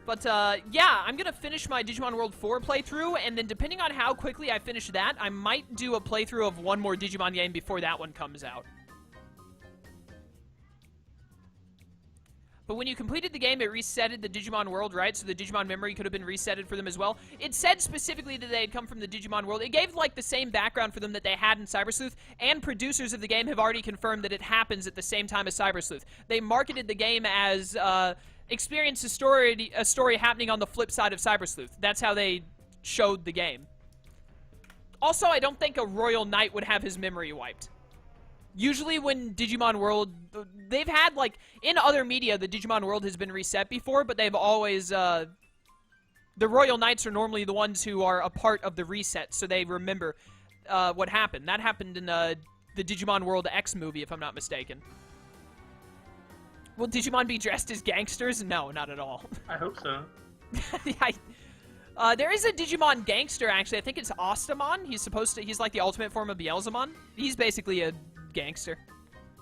But, yeah, I'm gonna finish my Digimon World 4 playthrough, and then depending on how quickly I finish that, I might do a playthrough of one more Digimon game before that one comes out. But when you completed the game, it resetted the Digimon world, right? So the Digimon memory could have been resetted for them as well. It said specifically that they had come from the Digimon world. It gave, like, the same background for them that they had in Cyber Sleuth, and producers of the game have already confirmed that it happens at the same time as Cyber Sleuth. They marketed the game as, experience a story happening on the flip side of Cyber Sleuth. That's how they showed the game. Also, I don't think a Royal Knight would have his memory wiped. Usually when Digimon World, they've had, like, in other media, the Digimon World has been reset before, but they've always, the Royal Knights are normally the ones who are a part of the reset, so they remember what happened. That happened in the Digimon World X movie, if I'm not mistaken. Will Digimon be dressed as gangsters? No, not at all. I hope so. There is a Digimon gangster, actually. I think it's Ostamon. He's like the ultimate form of Beelzemon. He's basically a gangster.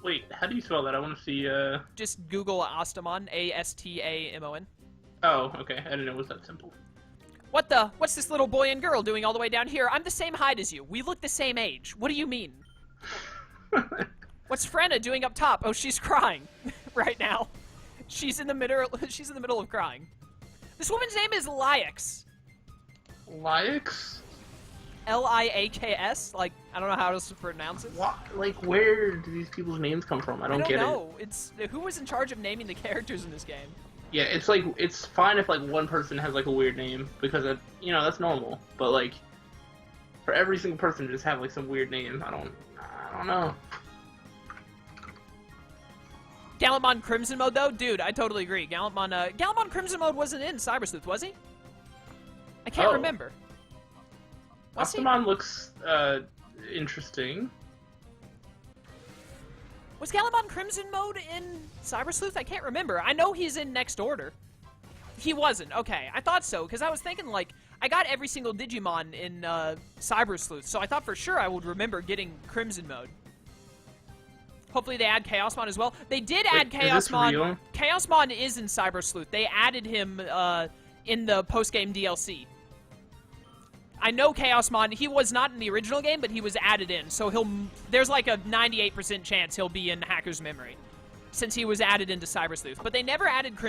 Wait, how do you spell that? I want to see, Just Google Ostamon, A-S-T-A-M-O-N. Oh, okay. I didn't know it was that simple. What's this little boy and girl doing all the way down here? I'm the same height as you. We look the same age. What do you mean? What's Frenna doing up top? Oh, she's crying right now. She's in the middle of crying. This woman's name is Liax. Liax? L-I-A-K-S? Like, I don't know how else to pronounce it. What? Like, where do these people's names come from? I don't get know. It's who was in charge of naming the characters in this game? Yeah, it's like, it's fine if, like, one person has, like, a weird name, because, you know, that's normal. But, like, for every single person to just have, like, some weird name, I don't know. Gallantmon Crimson Mode, though? Dude, I totally agree. Gallantmon Crimson Mode wasn't in Cyber Sleuth, was he? I can't remember. Ostamon looks, interesting. Was Gallantmon Crimson Mode in Cyber Sleuth? I can't remember. I know he's in Next Order. He wasn't. Okay, I thought so, because I was thinking, like, I got every single Digimon in, Cyber Sleuth, so I thought for sure I would remember getting Crimson Mode. Hopefully they add Chaosmon as well. They did add Chaosmon. Chaosmon is in Cyber Sleuth. They added him, in the post-game DLC. I know Chaosmon, he was not in the original game, but he was added in, so there's like a 98% chance he'll be in Hacker's memory, since he was added into Cyber Sleuth. But they never added never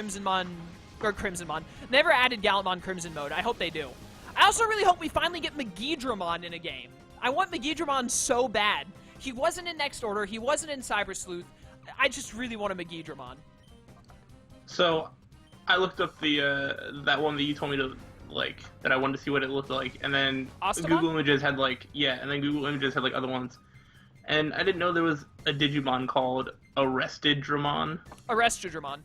added Gallantmon Crimson Mode. I hope they do. I also really hope we finally get Megidramon in a game. I want Megidramon so bad. He wasn't in Next Order, he wasn't in Cyber Sleuth. I just really want a Megidramon. So, I looked up that one that you told me to, like, that I wanted to see what it looked like, and then Ostamon? Google Images had, like, yeah, and then Google Images had, like, other ones. And I didn't know there was a Digimon called Arrestedramon. Arrestedramon.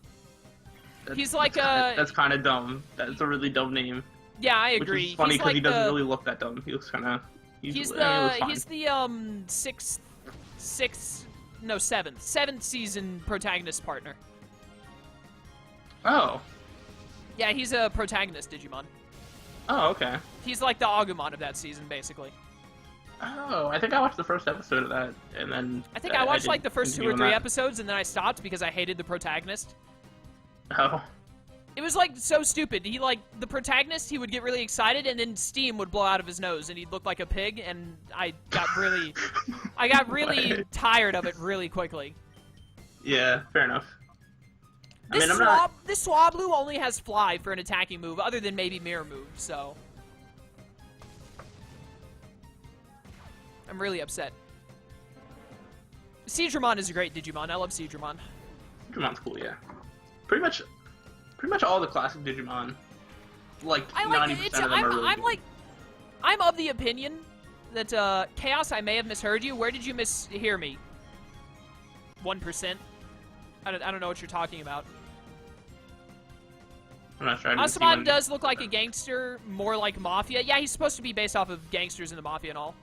He's like That's kind of dumb. That's a really dumb name. Yeah, I agree. Which is funny because like he doesn't really look that dumb. He looks kind of... He's the seventh season protagonist partner. Oh. Yeah, he's a protagonist Digimon. Oh, okay. He's like the Agumon of that season, basically. Oh, I think I watched the first episode of that, and then... I think I watched like the first 2 or 3 episodes, and then I stopped because I hated the protagonist. Oh. It was like so stupid. The protagonist, he would get really excited, and then steam would blow out of his nose, and he'd look like a pig, and I got really tired of it really quickly. Yeah, fair enough. This Swablu only has Fly for an attacking move, other than maybe Mirror Move, so... I'm really upset. Seadramon is a great Digimon. I love Seadramon. Seadramon's cool, yeah. Pretty much all the classic Digimon, like 90% of them are really good. I'm of the opinion that, Chaos, I may have misheard you. Where did you mishear me? 1%? I don't know what you're talking about. I'm not sure. Ostamon does look like a gangster, more like Mafia. Yeah, he's supposed to be based off of gangsters in the Mafia and all.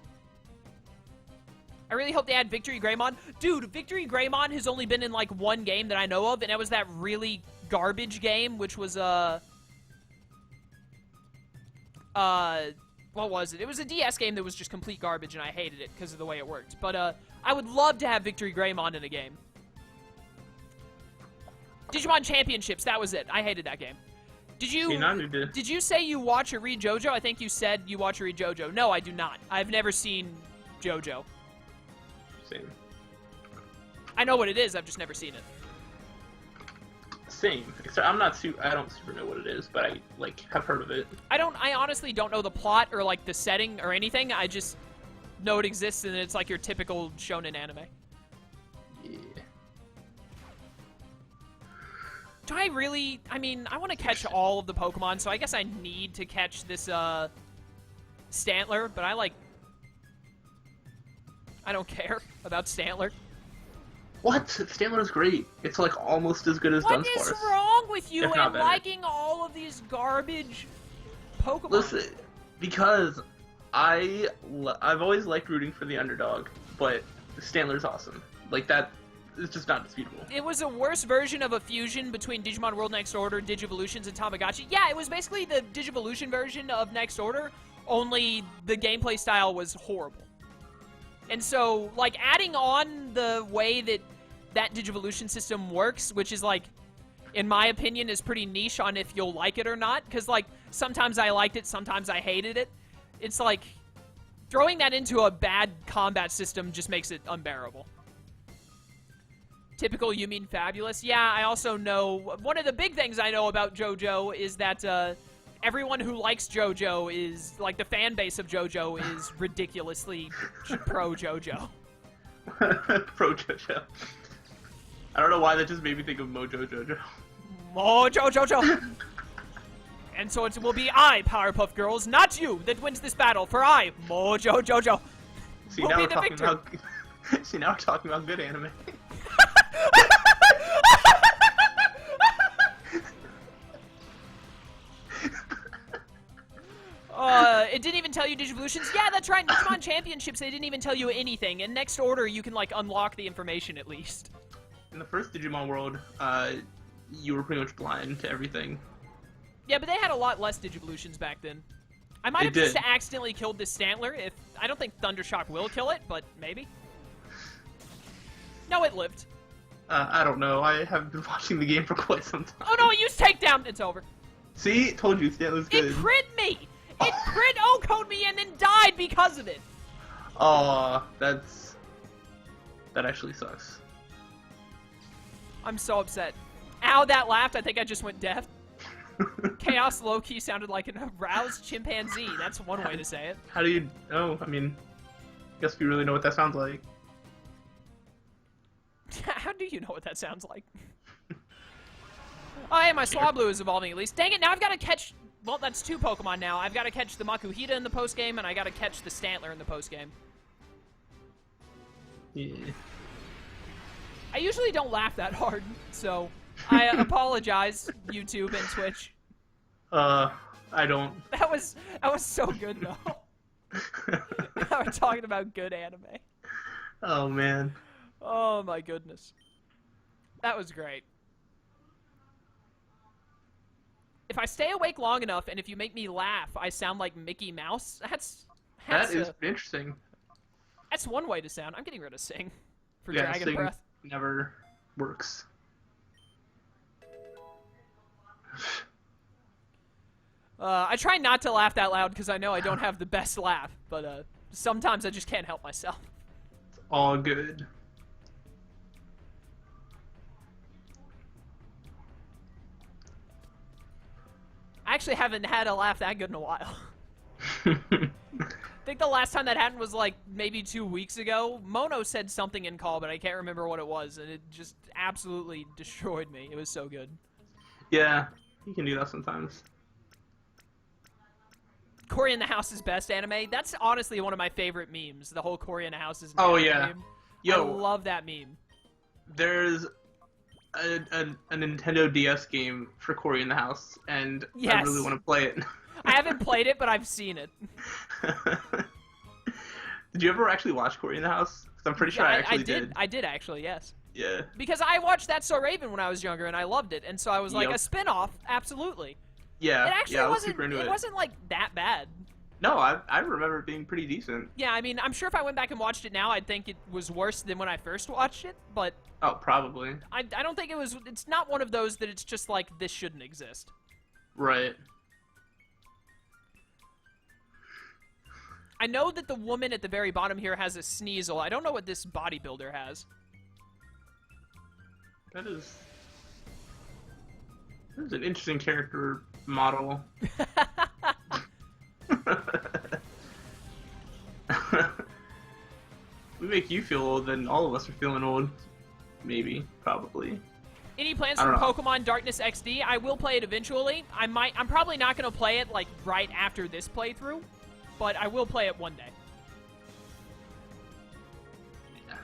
I really hope they add Victory Greymon. Dude, Victory Greymon has only been in, like, 1 game that I know of, and it was that really garbage game, which was, what was it? It was a DS game that was just complete garbage, and I hated it because of the way it worked. But, I would love to have Victory Greymon in a game. Digimon Championships, that was it. I hated that game. Did you See, now I need to... did you say you watch or read JoJo? I think you said you watch or read JoJo. No, I do not. I've never seen JoJo. Same. I know what it is. I've just never seen it. Same. Except I don't super know what it is, but I like have heard of it. I honestly don't know the plot or like the setting or anything. I just know it exists and it's like your typical shonen anime. Yeah. Do I really? I mean, I want to catch all of the Pokemon, so I guess I need to catch this Stantler, but I don't care about Stantler. What? Stantler is great. It's like almost as good as Dunsparce. What is wrong with you If not and better. liking all of these garbage Pokemon? Listen, because I've always liked rooting for the underdog, but Stantler's awesome. Like that is just not disputable. It was a worse version of a fusion between Digimon World Next Order, Digivolutions, and Tamagotchi. Yeah, it was basically the Digivolution version of Next Order, only the gameplay style was horrible. And so, like, adding on the way that Digivolution system works, which is, like, in my opinion, is pretty niche on if you'll like it or not, because, like, sometimes I liked it, sometimes I hated it. It's like, throwing that into a bad combat system just makes it unbearable. Typical, you mean fabulous? Yeah, I also know, one of the big things I know about JoJo is that, everyone who likes JoJo is, like, the fan base of JoJo is ridiculously pro JoJo. Pro JoJo. I don't know why that just made me think of Mojo Jojo. Mojo Jojo! And so it will be I, Powerpuff Girls, not you, that wins this battle, for I, Mojo Jojo, See, will now be we're the talking victor. about... See, now we're talking about good anime. It didn't even tell you Digivolutions. Yeah, that's right. Digimon Championships, they didn't even tell you anything. In Next Order, you can, like, unlock the information at least. In the first Digimon world, you were pretty much blind to everything. Yeah, but they had a lot less Digivolutions back then. I might have They just did. accidentally killed this Stantler. If I don't think Thundershock will kill it, but maybe. No, it lived. I don't know. I have been watching the game for quite some time. Oh no, it used Takedown. It's over. See? Told you, Stantler's good. It crit me! It crit O-code me and then died because of it! Aw, that actually sucks. I'm so upset. Ow, that laughed. I think I just went deaf. Chaos low-key sounded like an aroused chimpanzee. That's one way to say it. How do you... Oh, I mean... guess we really know what that sounds like. How do you know what that sounds like? Oh, hey, my Swablu is evolving at least. Dang it, now I've got to catch... Well, that's 2 Pokemon now. I've got to catch the Makuhita in the postgame, and I got to catch the Stantler in the postgame. Yeah. I usually don't laugh that hard, so I apologize, YouTube and Twitch. I don't... That was so good, though. We're talking about good anime. Oh, man. Oh, my goodness. That was great. If I stay awake long enough, and if you make me laugh, I sound like Mickey Mouse. That is interesting. That's one way to sound. I'm getting rid of Sing for Yeah, Dragon Sing Breath. never works. I try not to laugh that loud because I know I don't have the best laugh, but sometimes I just can't help myself. It's all good. I actually haven't had a laugh that good in a while. I think the last time that happened was like maybe 2 weeks ago. Mono said something in call, but I can't remember what it was, and it just absolutely destroyed me. It was so good. Yeah, you can do that sometimes. Cory in the House is best anime. That's honestly one of my favorite memes. The whole Cory in the House is an Oh, anime yeah. meme. Yo. I love that meme. There's a Nintendo DS game for Cory in the House, and I Yes. really want to play it. I haven't played it, but I've seen it. Did you ever actually watch Cory in the House? 'Cause I'm pretty sure I actually did. I did actually, yes. Yeah. Because I watched That's So Raven when I was younger, and I loved it, and so I was like, Yep. a spin-off, absolutely. Yeah. It actually yeah, I was wasn't. super into It wasn't like that bad. No, I remember it being pretty decent. Yeah, I mean, I'm sure if I went back and watched it now, I'd think it was worse than when I first watched it, but Oh, probably. I don't think it was. It's not one of those that it's just like this shouldn't exist. Right. I know that the woman at the very bottom here has a Sneasel. I don't know what this bodybuilder has. That is an interesting character model. We make you feel old, then all of us are feeling old. Maybe, probably. Any plans for Pokemon Darkness XD? I will play it eventually. I'm probably not going to play it like right after this playthrough, but I will play it one day. Yeah.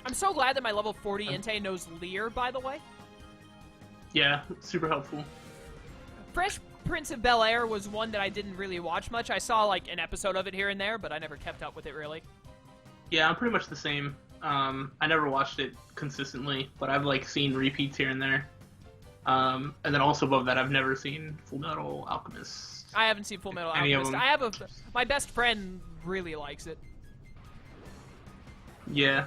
I'm so glad that my level 40 Entei knows Leer, by the way. Yeah, super helpful. Fresh Prince of Bel-Air was one that I didn't really watch much. I saw like an episode of it here and there, but I never kept up with it really. Yeah, I'm pretty much the same. I never watched it consistently, but I've like seen repeats here and there. And then also above that, I've never seen Full Metal Alchemist. I haven't seen Full Metal Any of Alchemist. them. My best friend really likes it. Yeah,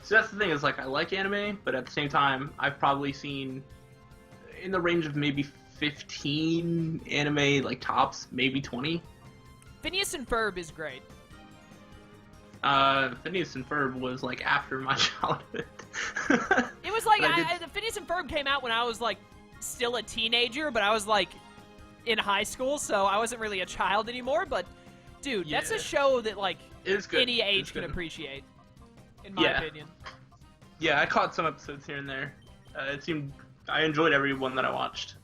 so that's the thing, is like I like anime, but at the same time, I've probably seen in the range of maybe 15 anime, like tops, maybe 20. Phineas and Ferb is great. Phineas and Ferb was like after my childhood. It was like the Phineas and Ferb came out when I was like still a teenager, but I was like in high school, so I wasn't really a child anymore. But dude, that's a show that like any age can appreciate, in my opinion. Yeah, I caught some episodes here and there. I enjoyed every one that I watched.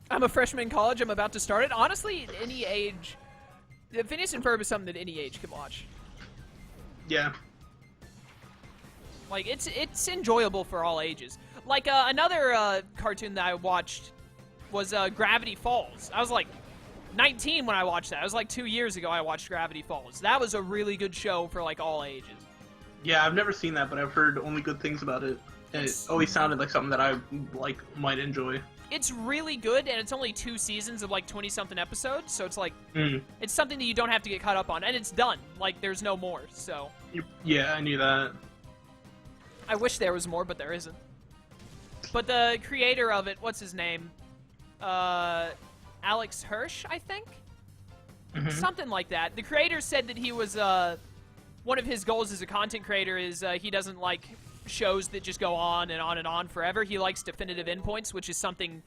I'm a freshman in college. I'm about to start it. Honestly, at any age, Phineas and Ferb is something that any age can watch. Yeah. Like, it's enjoyable for all ages. Like, another cartoon that I watched was Gravity Falls. I was, like, 19 when I watched that. It was, like, 2 years ago I watched Gravity Falls. That was a really good show for, like, all ages. Yeah, I've never seen that, but I've heard only good things about it. And it always sounded like something that I, like, might enjoy. It's really good, and it's only 2 seasons of, like, 20-something episodes, so it's, like, it's something that you don't have to get caught up on, and it's done. Like, there's no more, so... Yeah, I knew that. I wish there was more, but there isn't. But the creator of it, what's his name? Alex Hirsch, I think? Something like that. The creator said that he was, one of his goals as a content creator is he doesn't like shows that just go on and on and on forever. He likes definitive endpoints, which is something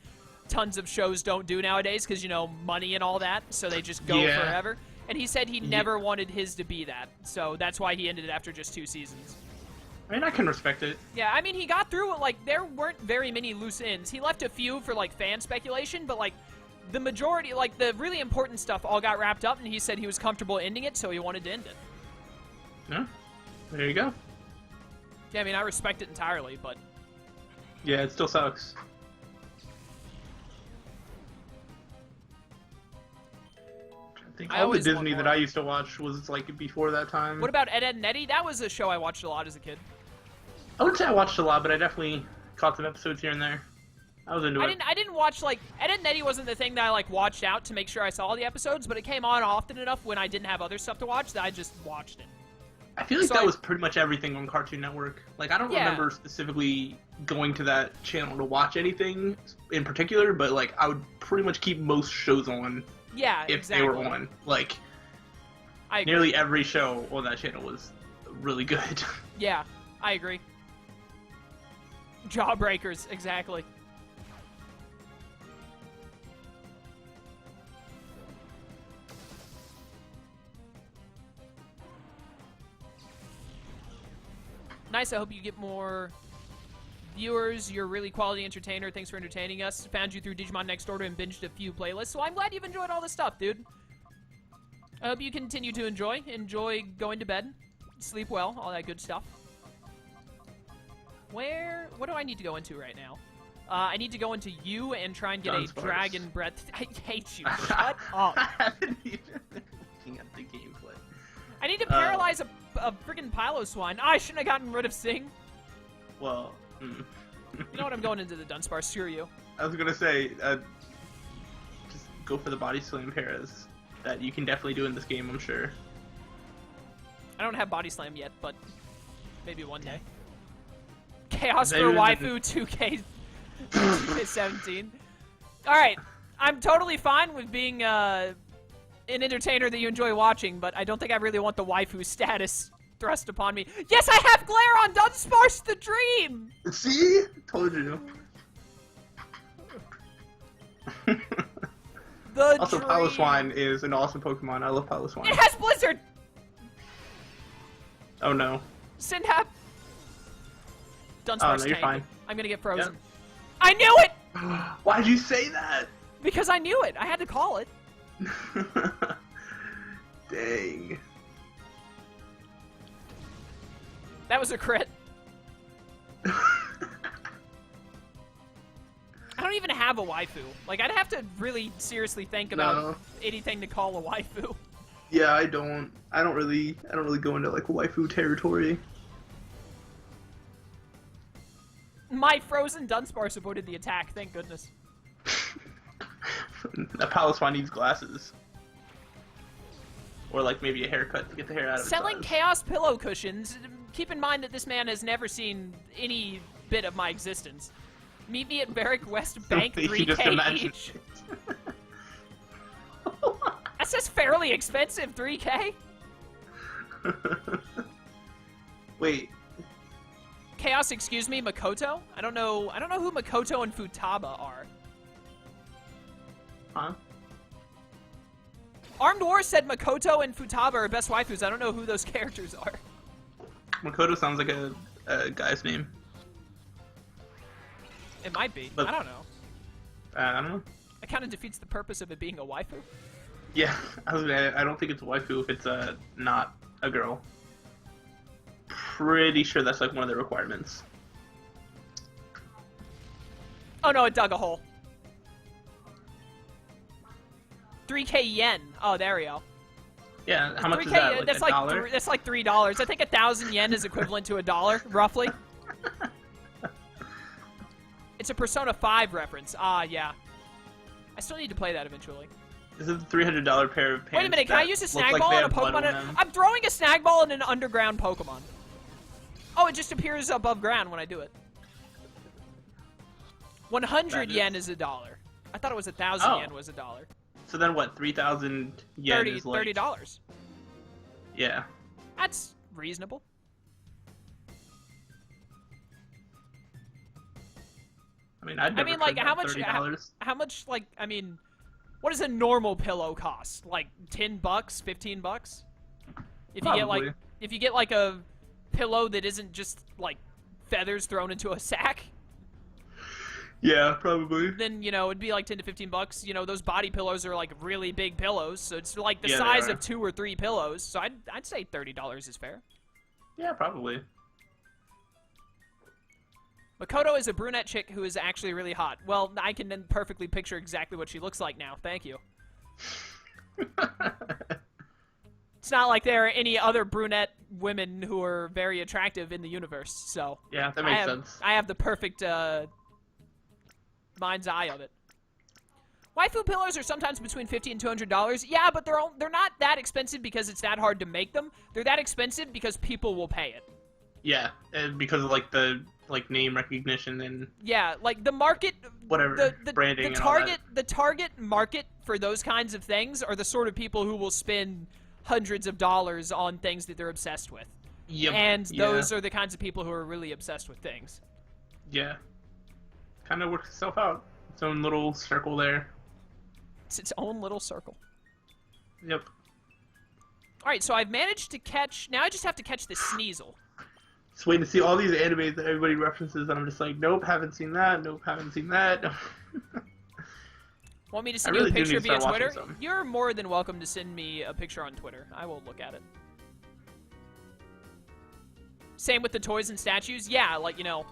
tons of shows don't do nowadays because, you know, money and all that, so they just go forever. And he said he never wanted his to be that, so that's why he ended it after just 2 seasons. I mean, I can respect it. Yeah, I mean, he got through it, like, there weren't very many loose ends. He left a few for, like, fan speculation, but, like, the majority, like, the really important stuff all got wrapped up, and he said he was comfortable ending it, so he wanted to end it. Yeah, there you go. Yeah, I mean, I respect it entirely, but... Yeah, it still sucks. I think all the Disney that I used to watch was, like, before that time. What about Ed, Edd n Eddy? That was a show I watched a lot as a kid. I wouldn't say I watched a lot, but I definitely caught some episodes here and there. I was into it. I didn't watch, like... Ed, Edd n Eddy wasn't the thing that I, like, watched out to make sure I saw all the episodes, but it came on often enough when I didn't have other stuff to watch that I just watched it. I feel like that was pretty much everything on Cartoon Network. Like, I don't remember specifically going to that channel to watch anything in particular, but, like, I would pretty much keep most shows on if they were on. Like, nearly every show on that channel was really good. Yeah, I agree. Jawbreakers, exactly. Nice, I hope you get more viewers. You're a really quality entertainer. Thanks for entertaining us. Found you through Digimon Next Order and binged a few playlists, so I'm glad you've enjoyed all this stuff, dude. I hope you continue to enjoy. Enjoy going to bed. Sleep well, all that good stuff. What do I need to go into right now? I need to go into you and try and get a dragon breath. I hate you. Shut up. I haven't even been looking at the gameplay. I need to paralyze a freaking Piloswine. I shouldn't have gotten rid of Sing. Well, You know what? I'm going into the Dunsparce. Screw you. I was gonna say, just go for the body slam paras that you can definitely do in this game, I'm sure. I don't have Body Slam yet, but maybe one day. Chaos for Waifu 2K17. Alright, I'm totally fine with being an entertainer that you enjoy watching, but I don't think I really want the waifu status thrust upon me. Yes, I have glare on! Dunsparce the dream! See? Told you. Also, Piloswine is an awesome Pokemon. I love Piloswine. It has Blizzard! Oh no. Synhap. Dunsparce no, you're fine. I'm gonna get frozen. Yep. I knew it! Why'd you say that? Because I knew it. I had to call it. Dang. That was a crit. I don't even have a waifu. Like, I'd have to really seriously think about anything to call a waifu. Yeah, I don't really go into like waifu territory. My frozen Dunsparce avoided the attack, thank goodness. That Piloswine needs glasses. Or like maybe a haircut to get the hair out of Selling his eyes. Chaos pillow cushions. Keep in mind that this man has never seen any bit of my existence. Meet me at Barrack West Bank, 3K each. That says fairly expensive, 3K? Wait. Chaos, excuse me, Makoto? I don't know who Makoto and Futaba are. Huh? Armed War said Makoto and Futaba are best waifus. I don't know who those characters are. Makoto sounds like a guy's name. It might be. But, I don't know. I don't know. It kind of defeats the purpose of it being a waifu. Yeah, I don't think it's a waifu if it's not a girl. Pretty sure that's like one of the requirements. Oh no, it dug a hole. 3K yen. Oh, there we go. Yeah, how much is that? Like that's like $1? That's like $3. I think 1,000 yen is equivalent to $1, roughly. It's a Persona 5 reference. Ah, yeah. I still need to play that eventually. This is a $300 pair of pants. Wait a minute, can I use a snag like ball on a Pokemon? I'm throwing a snag ball in an underground Pokemon. Oh, it just appears above ground when I do it. 100 yen is $1. I thought it was 1,000 yen was $1. So then what? 3,000 yen is like $30. Yeah. That's reasonable. I mean, I'd never like how much? $30. How much? Like, I mean, what does a normal pillow cost? Like $10, $15? If you get like a pillow that isn't just like feathers thrown into a sack. Yeah, probably. Then, you know, it'd be like 10 to 15 bucks. You know, those body pillows are like really big pillows, so it's like the size of 2 or 3 pillows. So I'd say $30 is fair. Yeah, probably. Makoto is a brunette chick who is actually really hot. Well, I can then perfectly picture exactly what she looks like now. Thank you. It's not like there are any other brunette women who are very attractive in the universe, so... Yeah, that makes sense. I have the perfect, mind's eye of it. Waifu pillows are sometimes between $50 and $200. Yeah, but they're not that expensive because it's that hard to make them. They're that expensive because people will pay it. Yeah, and because of like the name recognition and like the market, whatever the branding. The target market for those kinds of things are the sort of people who will spend hundreds of dollars on things that they're obsessed with. Yep. And those are the kinds of people who are really obsessed with things. Yeah. Kind of works itself out. Its own little circle there. It's its own little circle. Yep. Alright, so I've managed to catch... Now I just have to catch this Sneasel. Just waiting to see all these animes that everybody references, and I'm just like, nope, haven't seen that, nope, haven't seen that. Want me to send you a picture via Twitter? You're more than welcome to send me a picture on Twitter. I will look at it. Same with the toys and statues. Yeah, like, you know...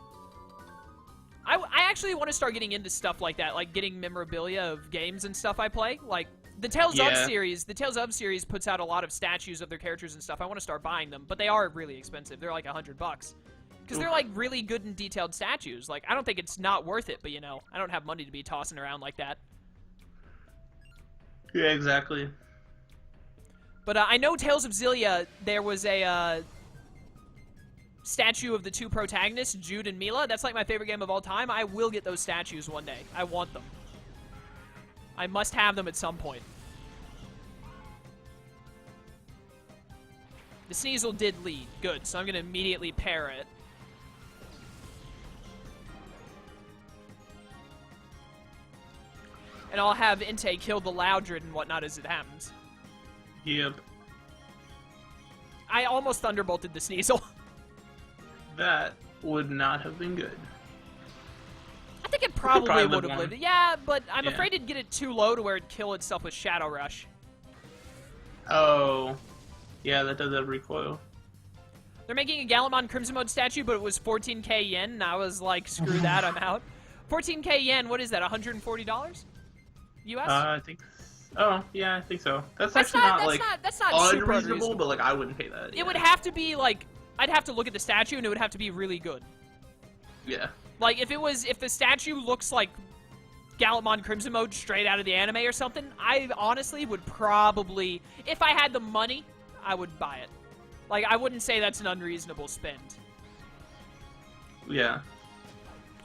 I actually want to start getting into stuff like that, like getting memorabilia of games and stuff I play. Like, the Tales of series puts out a lot of statues of their characters and stuff. I want to start buying them, but they are really expensive. They're like $100. Because they're like really good and detailed statues. Like, I don't think it's not worth it, but you know, I don't have money to be tossing around like that. Yeah, exactly. But I know Tales of Xillia, there was a statue of the two protagonists, Jude and Mila. That's like my favorite game of all time. I will get those statues one day. I want them. I must have them at some point. The Sneasel did lead. Good, so I'm going to immediately pair it. And I'll have Inte kill the Loudred and whatnot as it happens. Yep. I almost Thunderbolted the Sneasel. That would not have been good. I think it probably would have lived. lived. Yeah, but I'm afraid it'd get it too low to where it'd kill itself with Shadow Rush. Oh. Yeah, that does have recoil. They're making a Gallimon Crimson Mode statue, but it was 14k yen, and I was like, screw that, I'm out. 14k yen, what is that, $140? US? I think... Oh, yeah, I think so. That's actually that's not super unreasonable, but, like, I wouldn't pay that. It would have to be, like... I'd have to look at the statue, and it would have to be really good. Yeah. Like, if the statue looks like Gallimon Crimson Mode straight out of the anime or something, I honestly would probably... If I had the money, I would buy it. Like, I wouldn't say that's an unreasonable spend. Yeah.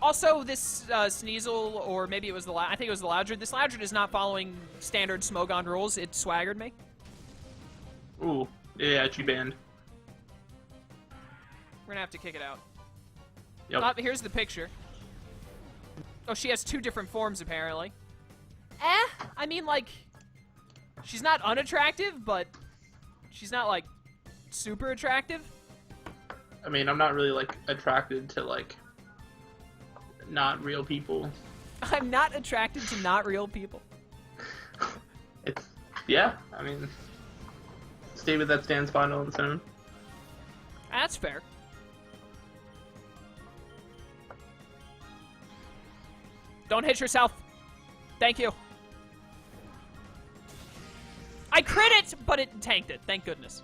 Also, this Sneasel, or maybe it was the I think it was the Loudred. This Loudred is not following standard Smogon rules. It swaggered me. Ooh. Yeah, she banned. We're gonna have to kick it out. Yep. Oh, here's the picture. Oh, she has two different forms, apparently. I mean, like... She's not unattractive, but... She's not, like, super attractive. I mean, I'm not really, like, attracted to, like... not real people. I'm not attracted to not real people. It's... Yeah, I mean... Statement that stands fine on its own. That's fair. Don't hit yourself. Thank you. I crit it, but it tanked it. Thank goodness.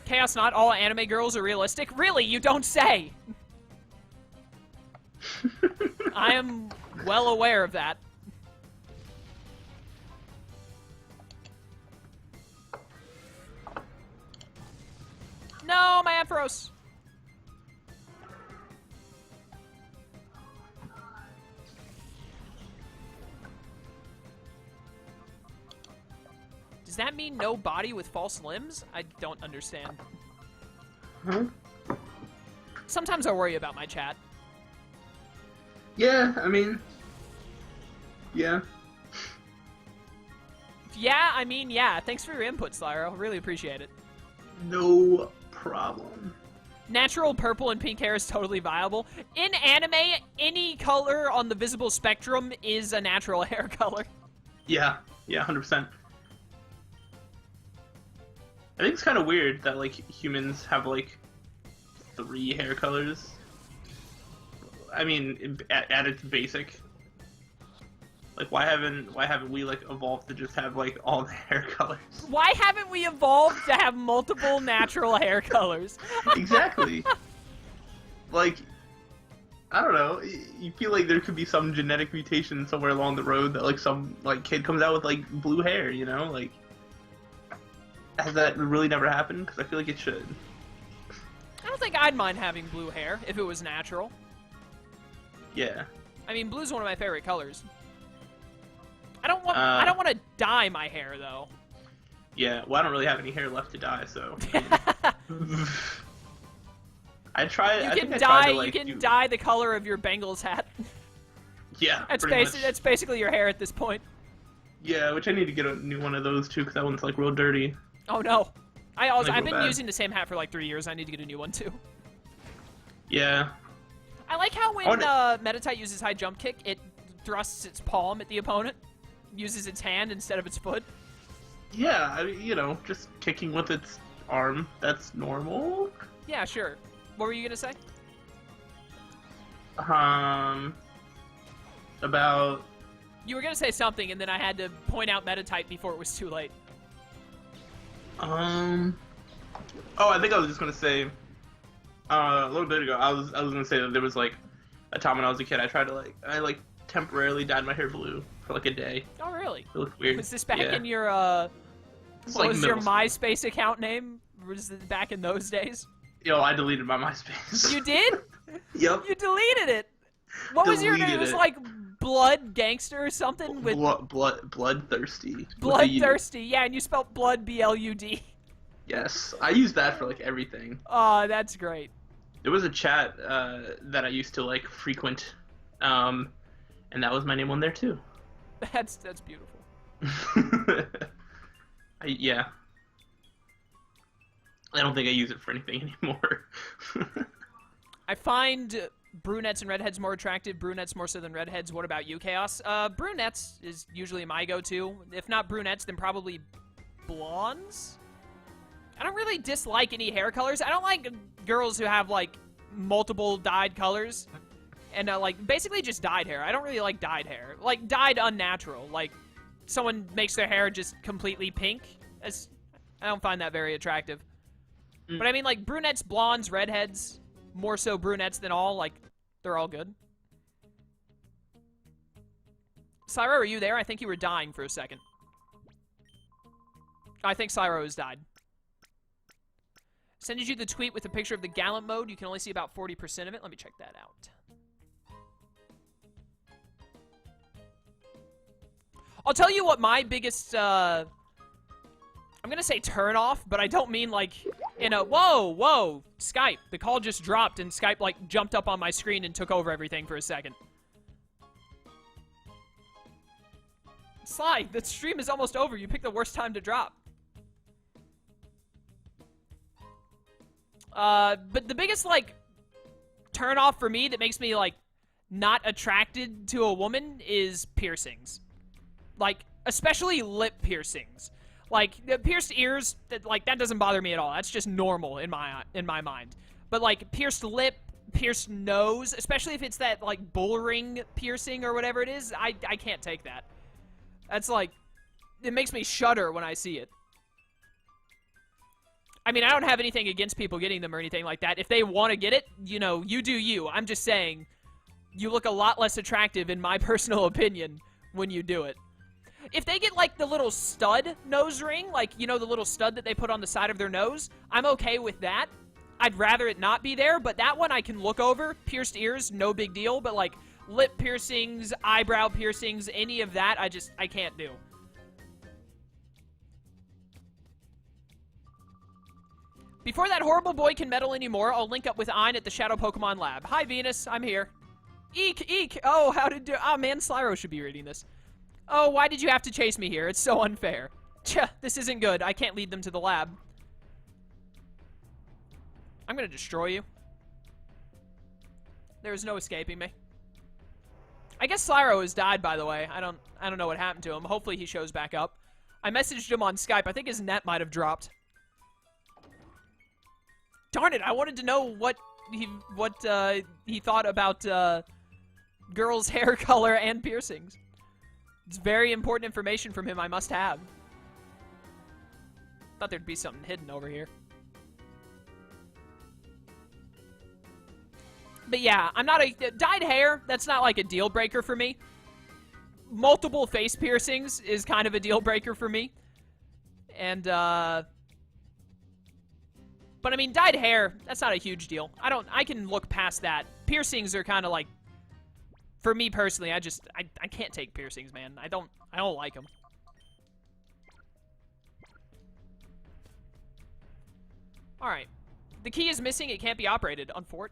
Chaos, not all anime girls are realistic. Really? You don't say. I am well aware of that. No, my Ampharos. Does that mean no body with false limbs? I don't understand. Huh? Sometimes I worry about my chat. Yeah, I mean... Yeah. Yeah, I mean, yeah. Thanks for your input, Slyroh. Really appreciate it. No problem. Natural purple and pink hair is totally viable. In anime, any color on the visible spectrum is a natural hair color. Yeah, 100%. I think it's kind of weird that, like, humans have, like, 3 hair colors. I mean, at its basic. Like, why haven't we, like, evolved to just have, like, all the hair colors? Why haven't we evolved to have multiple natural hair colors? Exactly. Like, I don't know. You feel like there could be some genetic mutation somewhere along the road that, like, some, like, kid comes out with, like, blue hair, you know? Like, has that really never happened? Because I feel like it should. I don't think I'd mind having blue hair if it was natural. Yeah. I mean, blue's one of my favorite colors. I don't want to dye my hair though. Yeah, well, I don't really have any hair left to dye, so. I try. You can dye the color of your Bengals hat. Yeah, that's basically your hair at this point. Yeah, which I need to get a new one of those too, because that one's like real dirty. Oh no, I've been using the same hat for like 3 years. I need to get a new one too. Yeah. I like how when Meditite uses high jump kick, it thrusts its palm at the opponent, uses its hand instead of its foot. Yeah, I mean, you know, just kicking with its arm, that's normal. Yeah, sure. What were you gonna say? About... You were gonna say something, and then I had to point out Meditite before it was too late. Oh, I think I was just gonna say... a little bit ago, I was gonna say that there was, like, a time when I was a kid, I temporarily dyed my hair blue for, like, a day. Oh, really? It looked weird. Was this back in your, what was your MySpace account name? Was it back in those days? Yo, I deleted my MySpace. You did? Yep. You deleted it. What was your name? It was like Blood Gangster or something with Bloodthirsty. Bloodthirsty. Yeah, and you spelled blood B-L-U-D. Yes, I use that for like everything. Oh, that's great. There was a chat that I used to like frequent, and that was my name on there too. That's beautiful. Yeah. I don't think I use it for anything anymore. I find brunettes and redheads more attractive. Brunettes more so than redheads. What about you, Chaos? Brunettes is usually my go-to. If not brunettes, then probably blondes. I don't really dislike any hair colors. I don't like girls who have, like, multiple dyed colors. And, like, basically just dyed hair. I don't really like dyed hair. Like, dyed unnatural. Like, someone makes their hair just completely pink. I don't find that very attractive. But I mean, like, brunettes, blondes, redheads, more so brunettes than all, like, they're all good. Slyroh, are you there? I think you were dying for a second. I think Slyroh has died. Sended you the tweet with a picture of the gallant mode. You can only see about 40% of it. Let me check that out. I'll tell you what my biggest, I'm gonna say turn off, but I don't mean like in a, whoa, Skype. The call just dropped and Skype like jumped up on my screen and took over everything for a second. Sly, the stream is almost over. You picked the worst time to drop. But the biggest like turn off for me that makes me like not attracted to a woman is piercings. Like, especially lip piercings. Like, the pierced ears, that doesn't bother me at all. That's just normal in my mind. But, like, pierced lip, pierced nose, especially if it's that, like, bull ring piercing or whatever it is, I can't take that. That's, like, it makes me shudder when I see it. I mean, I don't have anything against people getting them or anything like that. If they want to get it, you know, you do you. I'm just saying, you look a lot less attractive, in my personal opinion, when you do it. If they get, like, the little stud nose ring, like, you know, the little stud that they put on the side of their nose, I'm okay with that. I'd rather it not be there, but that one I can look over. Pierced ears, no big deal, but, like, lip piercings, eyebrow piercings, any of that, I can't do. Before that horrible boy can meddle anymore, I'll link up with Ein at the Shadow Pokémon Lab. Hi, Venus, I'm here. Eek! Oh, how did do? Oh, man, Slyroh should be reading this. Oh, why did you have to chase me here? It's so unfair. Tch, this isn't good. I can't lead them to the lab. I'm gonna destroy you. There's no escaping me. I guess Slyroh has died, by the way. I don't know what happened to him. Hopefully he shows back up. I messaged him on Skype. I think his net might have dropped. Darn it, I wanted to know what he thought about girls' hair color and piercings. It's very important information from him I must have. Thought there'd be something hidden over here. But yeah, I'm not dyed hair, that's not like a deal breaker for me. Multiple face piercings is kind of a deal breaker for me. And, but I mean, dyed hair, that's not a huge deal. I can look past that. Piercings are kind of like, for me personally, I can't take piercings, man. I don't like them. Alright. The key is missing. It can't be operated. Unfort.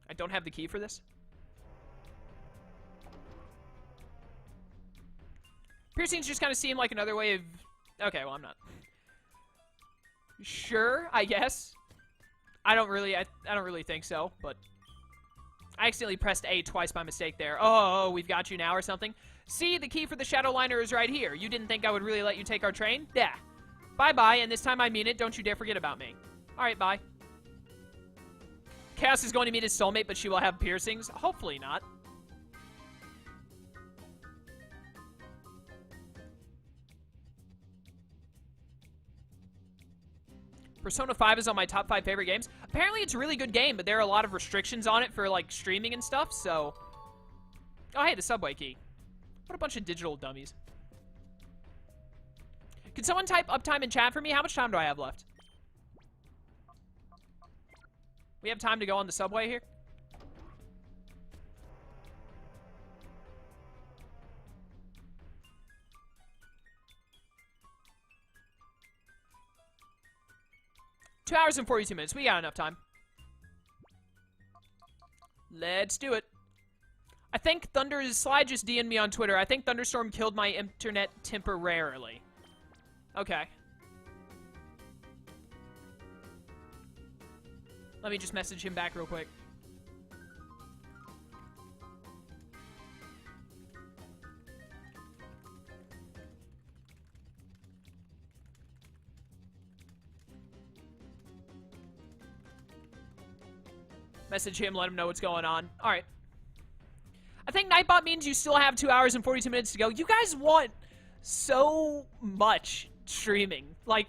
I don't have the key for this. Piercings just kind of seem like another way of... Okay, well, I'm not. Sure, I guess. I don't really think so, but... I accidentally pressed A twice by mistake there. Oh, we've got you now or something. See, the key for the Shadow Liner is right here. You didn't think I would really let you take our train? Yeah. Bye-bye, and this time I mean it. Don't you dare forget about me. Alright, bye. Chaos is going to meet his soulmate, but she will have piercings? Hopefully not. Persona 5 is on my top 5 favorite games. Apparently it's a really good game, but there are a lot of restrictions on it for, like, streaming and stuff, so... Oh, hey, the subway key. What a bunch of digital dummies. Could someone type uptime in chat for me? How much time do I have left? We have time to go on the subway here? Two hours and 42 minutes. We got enough time. Let's do it. I think Sly just DM'd me on Twitter. I think Thunderstorm killed my internet temporarily. Okay. Let me just message him back real quick. Message him, let him know what's going on. All right. I think Nightbot means you still have 2 hours and 42 minutes to go. You guys want so much streaming. Like,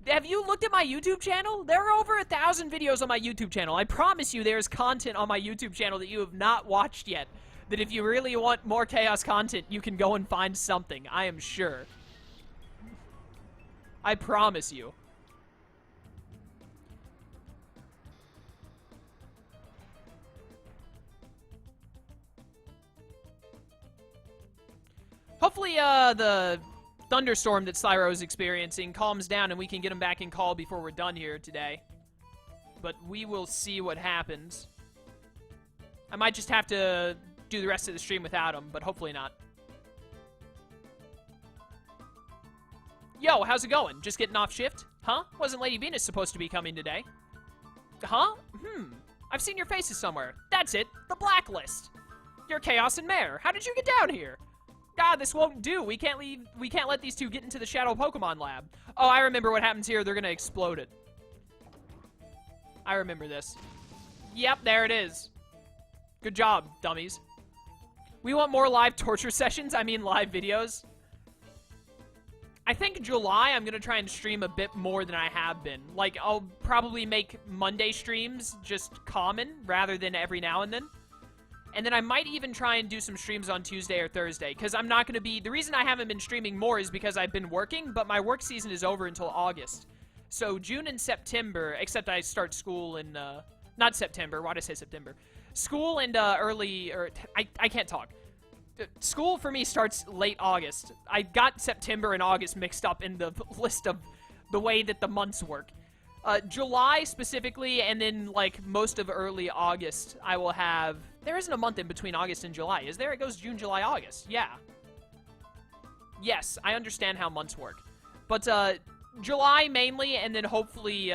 have you looked at my YouTube channel? There are over 1,000 videos on my YouTube channel. I promise you there's content on my YouTube channel that you have not watched yet. That if you really want more Chaos content, you can go and find something. I am sure. I promise you. Hopefully, the thunderstorm that Slyroh is experiencing calms down and we can get him back in call before we're done here today. But we will see what happens. I might just have to do the rest of the stream without him, but hopefully not. Yo, how's it going? Just getting off shift? Huh? Wasn't Lady Venus supposed to be coming today? Huh? I've seen your faces somewhere. That's it. The blacklist. You're Chaos and Mare. How did you get down here? God, this won't do. We can't let these two get into the Shadow Pokémon lab. Oh, I remember what happens here. They're gonna explode it. I remember this. Yep, there it is. Good job, dummies. We want more live torture sessions. I mean, live videos. I think July, I'm gonna try and stream a bit more than I have been. Like, I'll probably make Monday streams just common rather than every now and then. And then I might even try and do some streams on Tuesday or Thursday, because I'm not going to be... The reason I haven't been streaming more is because I've been working, but my work season is over until August. So June and September, except I start school in... not September, why did I say September? School and I can't talk. School for me starts late August. I got September and August mixed up in the list of the way that the months work. July specifically, and then, like, most of early August, I will have... There isn't a month in between August and July, is there? It goes June, July, August. Yeah. Yes, I understand how months work. But, July mainly, and then hopefully,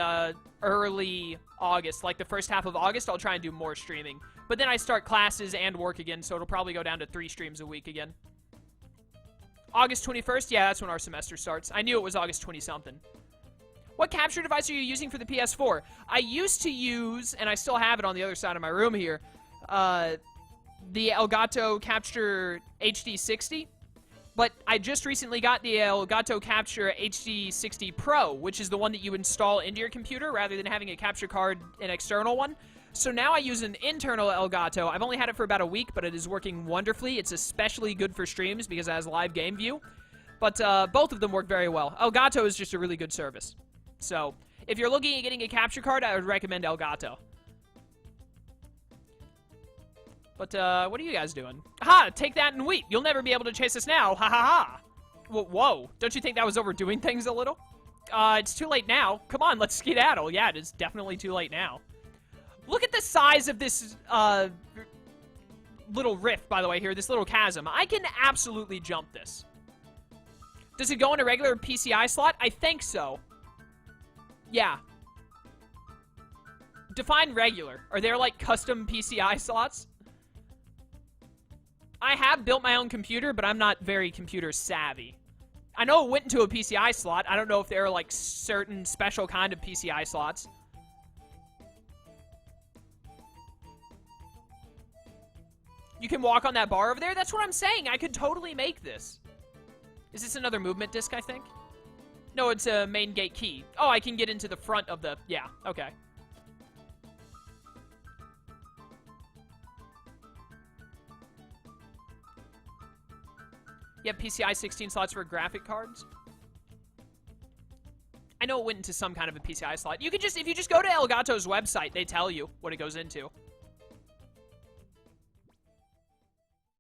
early August, like the first half of August, I'll try and do more streaming. But then I start classes and work again, so it'll probably go down to 3 streams a week again. August 21st? Yeah, that's when our semester starts. I knew it was August 20-something. What capture device are you using for the PS4? I used to use, and I still have it on the other side of my room here, the Elgato Capture HD60. But I just recently got the Elgato Capture HD60 Pro, which is the one that you install into your computer rather than having a capture card, an external one. So now I use an internal Elgato. I've only had it for about a week, but it is working wonderfully. It's especially good for streams because it has live game view. But both of them work very well. Elgato is just a really good service. So, if you're looking at getting a capture card, I would recommend Elgato. But, what are you guys doing? Ha! Take that and wheat! You'll never be able to chase us now! Ha ha ha! Whoa, don't you think that was overdoing things a little? It's too late now. Come on, let's skedaddle. Yeah, it is definitely too late now. Look at the size of this, little rift, by the way, here. This little chasm. I can absolutely jump this. Does it go in a regular PCI slot? I think so. Yeah. Define regular. Are there, like, custom PCI slots? I have built my own computer, but I'm not very computer savvy. I know it went into a PCI slot. I don't know if there are, like, certain special kind of PCI slots. You can walk on that bar over there? That's what I'm saying. I could totally make this. Is this another movement disc, I think? No, it's a main gate key. Oh, I can get into the front of the... Yeah, okay. You have PCI 16 slots for graphic cards? I know it went into some kind of a PCI slot. You could just, if you just go to Elgato's website, they tell you what it goes into.